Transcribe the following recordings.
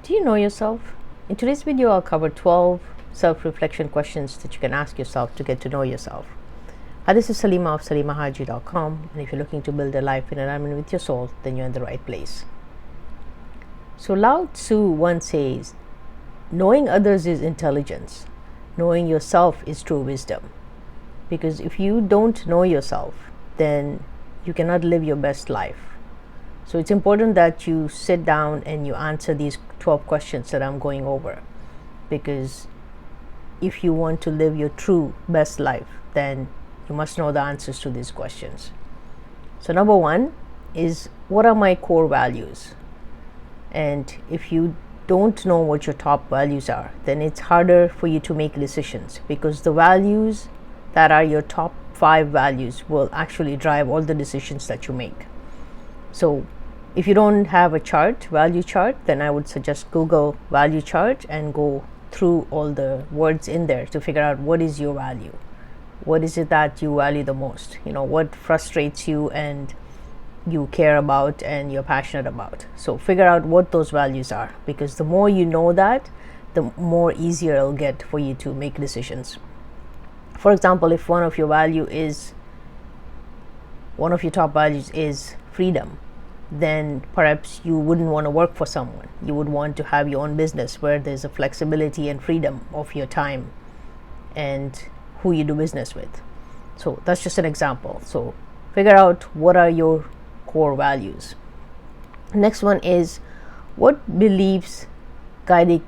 Do you know yourself? In today's video, I'll cover 12 self-reflection questions that you can ask yourself to get to know yourself. Hi, this is Salimah of salimahhaji.com, and if you're looking to build a life in alignment with your soul, then you're in the right place. So Lao Tzu once says, knowing others is intelligence. Knowing yourself is true wisdom. Because if you don't know yourself, then you cannot live your best life. So it's important that you sit down and you answer these 12 questions that I'm going over. Because if you want to live your true best life, then you must know the answers to these questions. So number one is, what are my core values? And if you don't know what your top values are, then it's harder for you to make decisions, because the values that are your top 5 values will actually drive all the decisions that you make. So if you don't have a value chart, then I would suggest Google value chart and go through all the words in there to figure out what is your value. What is it that you value the most? What frustrates you and you care about and you're passionate about. So figure out what those values are, because the more you know that, the more easier it'll get for you to make decisions. For example, if one of your top values is freedom, then perhaps you wouldn't want to work for someone. You would want to have your own business where there's a flexibility and freedom of your time and who you do business with. So that's just an example. So figure out what are your core values. Next one is, what beliefs, guiding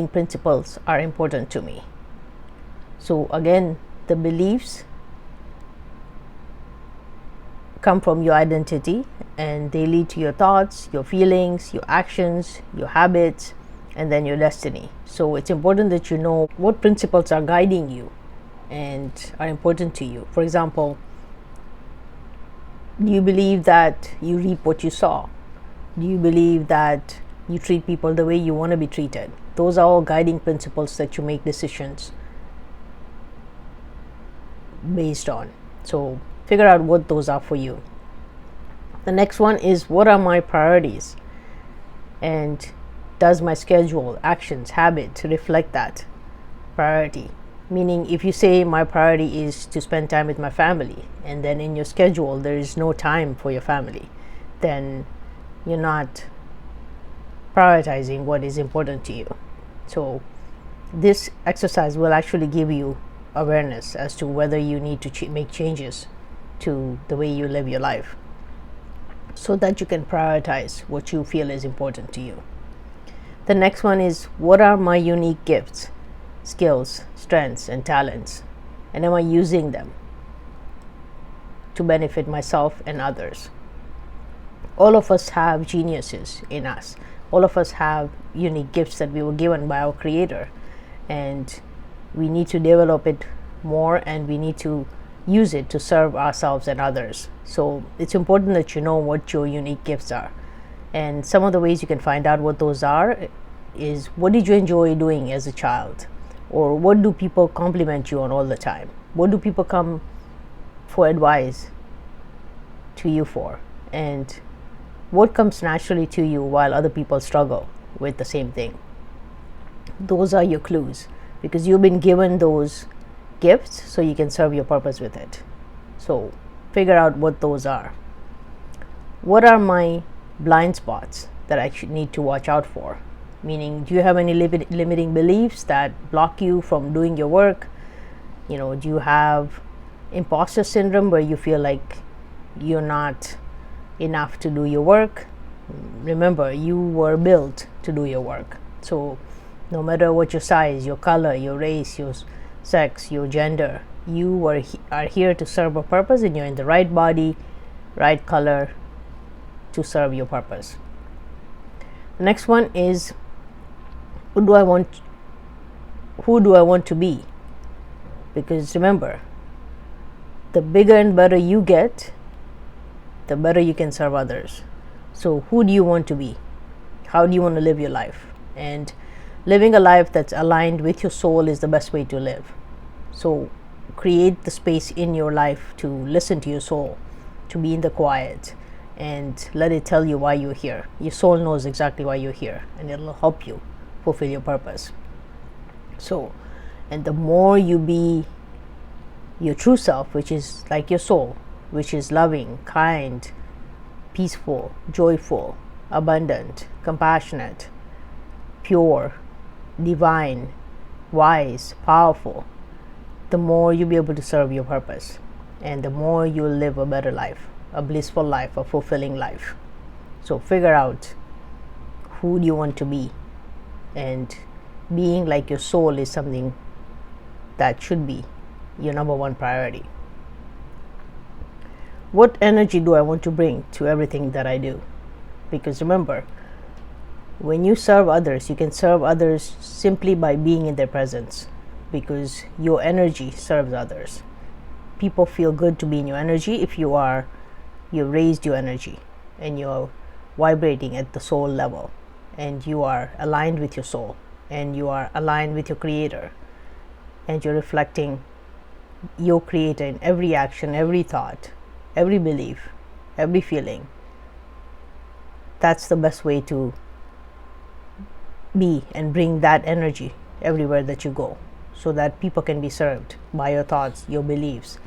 principles are important to me. So again, the beliefs come from your identity, and they lead to your thoughts, your feelings, your actions, your habits, and then your destiny. So it's important that you know what principles are guiding you and are important to you. For example, do you believe that you reap what you sow? Do you believe that you treat people the way you want to be treated? Those are all guiding principles that you make decisions based on. So figure out what those are for you. The next one is, what are my priorities? And does my schedule, actions, habits reflect that priority? Meaning, if you say my priority is to spend time with my family, and then in your schedule there is no time for your family, then you're not prioritizing what is important to you. So this exercise will actually give you awareness as to whether you need to make changes to the way you live your life, so that you can prioritize what you feel is important to you. The next one is, what are my unique gifts, skills, strengths, and talents, and am I using them to benefit myself and others? All of us have geniuses in us. All of us have unique gifts that we were given by our Creator, and we need to develop it more, and we need to use it to serve ourselves and others. So it's important that you know what your unique gifts are. And some of the ways you can find out what those are is, what did you enjoy doing as a child? Or what do people compliment you on all the time? What do people come for advice to you for? And what comes naturally to you while other people struggle with the same thing? Those are your clues, because you've been given those gifts so you can serve your purpose with it. So figure out what those are. What are my blind spots that I should need to watch out for? Meaning, do you have any limiting beliefs that block you from doing your work? Do you have imposter syndrome where you feel like you're not enough to do your work? Remember, you were built to do your work. So no matter what your size, your color, your race, your sex, your gender, you are here to serve a purpose, and you're in the right body, right color to serve your purpose. The next one is, who do I want to be? Because remember, the bigger and better you get, the better you can serve others. So who do you want to be? How do you want to live your life? And living a life that's aligned with your soul is the best way to live. So create the space in your life to listen to your soul, to be in the quiet, and let it tell you why you're here. Your soul knows exactly why you're here, and it'll help you fulfill your purpose. So, and the more you be your true self, which is like your soul, which is loving, kind, peaceful, joyful, abundant, compassionate, pure, divine, wise, powerful, the more you'll be able to serve your purpose, and the more you'll live a better life, a blissful life, a fulfilling life. So figure out who do you want to be, and being like your soul is something that should be your number one priority. What energy do I want to bring to everything that I do? Because remember, when you serve others, you can serve others simply by being in their presence, because your energy serves others. People feel good to be in your energy if you raised your energy and you're vibrating at the soul level, and you are aligned with your soul, and you are aligned with your creator, and you're reflecting your creator in every action, every thought, every belief, every feeling. That's the best way to be and bring that energy everywhere that you go, so that people can be served by your thoughts, your beliefs,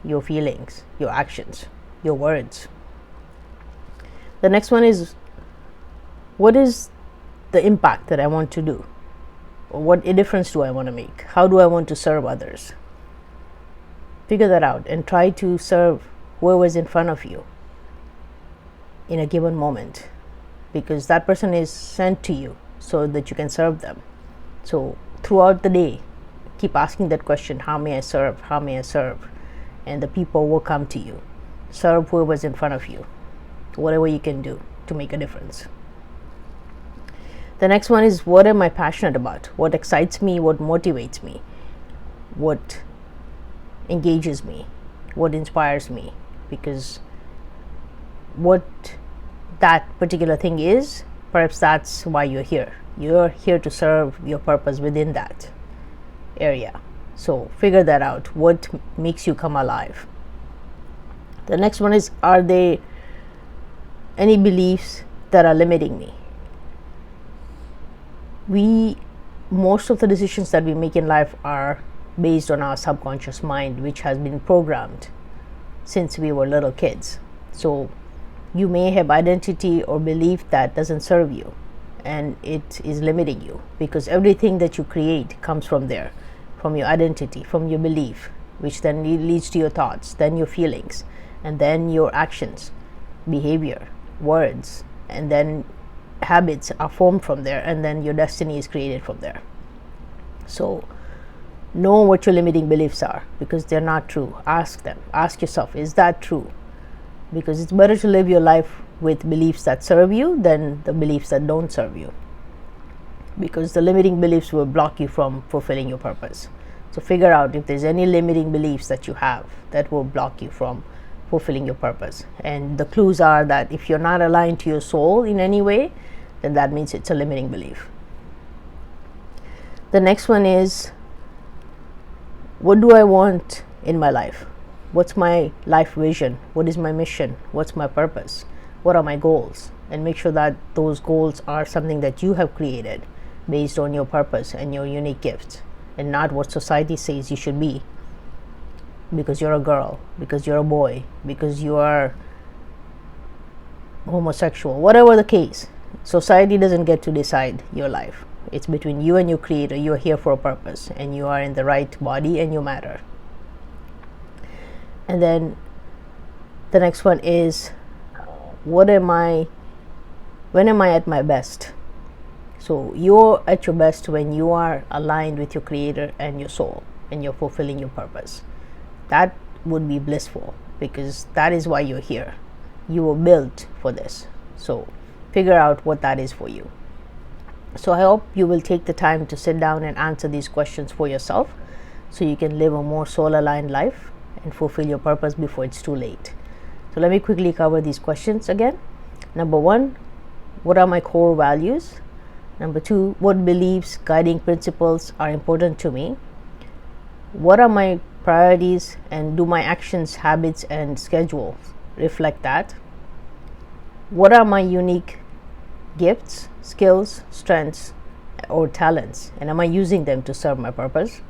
your feelings, your actions, your words. The next one is, what is the impact that I want to do? Or what difference do I want to make? How do I want to serve others? Figure that out and try to serve whoever's in front of you in a given moment, because that person is sent to you so that you can serve them. So throughout the day, keep asking that question, how may I serve? How may I serve? And the people will come to you. Serve whoever's in front of you, whatever you can do to make a difference. The next one is, what am I passionate about? What excites me? What motivates me? What engages me? What inspires me? Because what that particular thing is, perhaps that's why you're here. You're here to serve your purpose within that area. So figure that out. What makes you come alive? The next one is, are there any beliefs that are limiting me? Most of the decisions that we make in life are based on our subconscious mind, which has been programmed since we were little kids. So you may have identity or belief that doesn't serve you, and it is limiting you, because everything that you create comes from there, from your identity, from your belief, which then leads to your thoughts, then your feelings, and then your actions, behavior, words, and then habits are formed from there, and then your destiny is created from there. So know what your limiting beliefs are, because they're not true. Ask them. Ask yourself, is that true? Because it's better to live your life with beliefs that serve you than the beliefs that don't serve you, because the limiting beliefs will block you from fulfilling your purpose. So figure out if there's any limiting beliefs that you have that will block you from fulfilling your purpose. And the clues are that if you're not aligned to your soul in any way, then that means it's a limiting belief. The next one is, what do I want in my life? What's my life vision? What is my mission? What's my purpose? What are my goals? And make sure that those goals are something that you have created based on your purpose and your unique gifts, and not what society says you should be, because you're a girl, because you're a boy, because you are homosexual, whatever the case. Society doesn't get to decide your life. It's between you and your creator. You're here for a purpose, and you are in the right body, and you matter. And then the next one is, when am I at my best? So you're at your best when you are aligned with your creator and your soul, and you're fulfilling your purpose. That would be blissful, because that is why you're here. You were built for this. So figure out what that is for you. So I hope you will take the time to sit down and answer these questions for yourself, so you can live a more soul-aligned life and fulfill your purpose before it's too late. So let me quickly cover these questions again. Number 1, what are my core values? Number 2, what beliefs, guiding principles are important to me? What are my priorities, and do my actions, habits, and schedules reflect that? What are my unique gifts, skills, strengths, or talents, and am I using them to serve my purpose?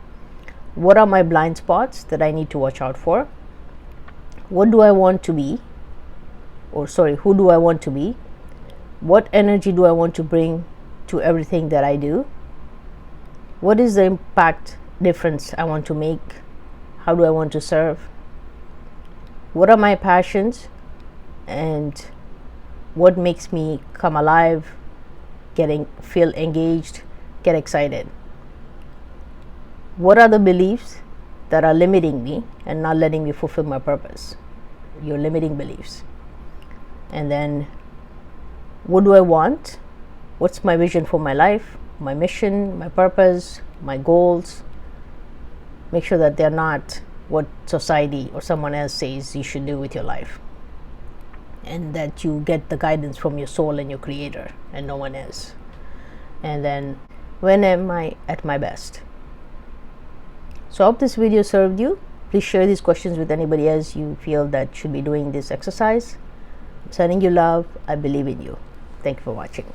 What are my blind spots that I need to watch out for? What do I want to be? Who do I want to be? What energy do I want to bring to everything that I do? What is the impact difference I want to make? How do I want to serve? What are my passions, and what makes me come alive, feel engaged, get excited? What are the beliefs that are limiting me and not letting me fulfill my purpose? Your limiting beliefs. And then, what do I want? What's my vision for my life, my mission, my purpose, my goals? Make sure that they're not what society or someone else says you should do with your life, and that you get the guidance from your soul and your creator and no one else. And then, when am I at my best? So I hope this video served you. Please share these questions with anybody else you feel that should be doing this exercise. I'm sending you love. I believe in you. Thank you for watching.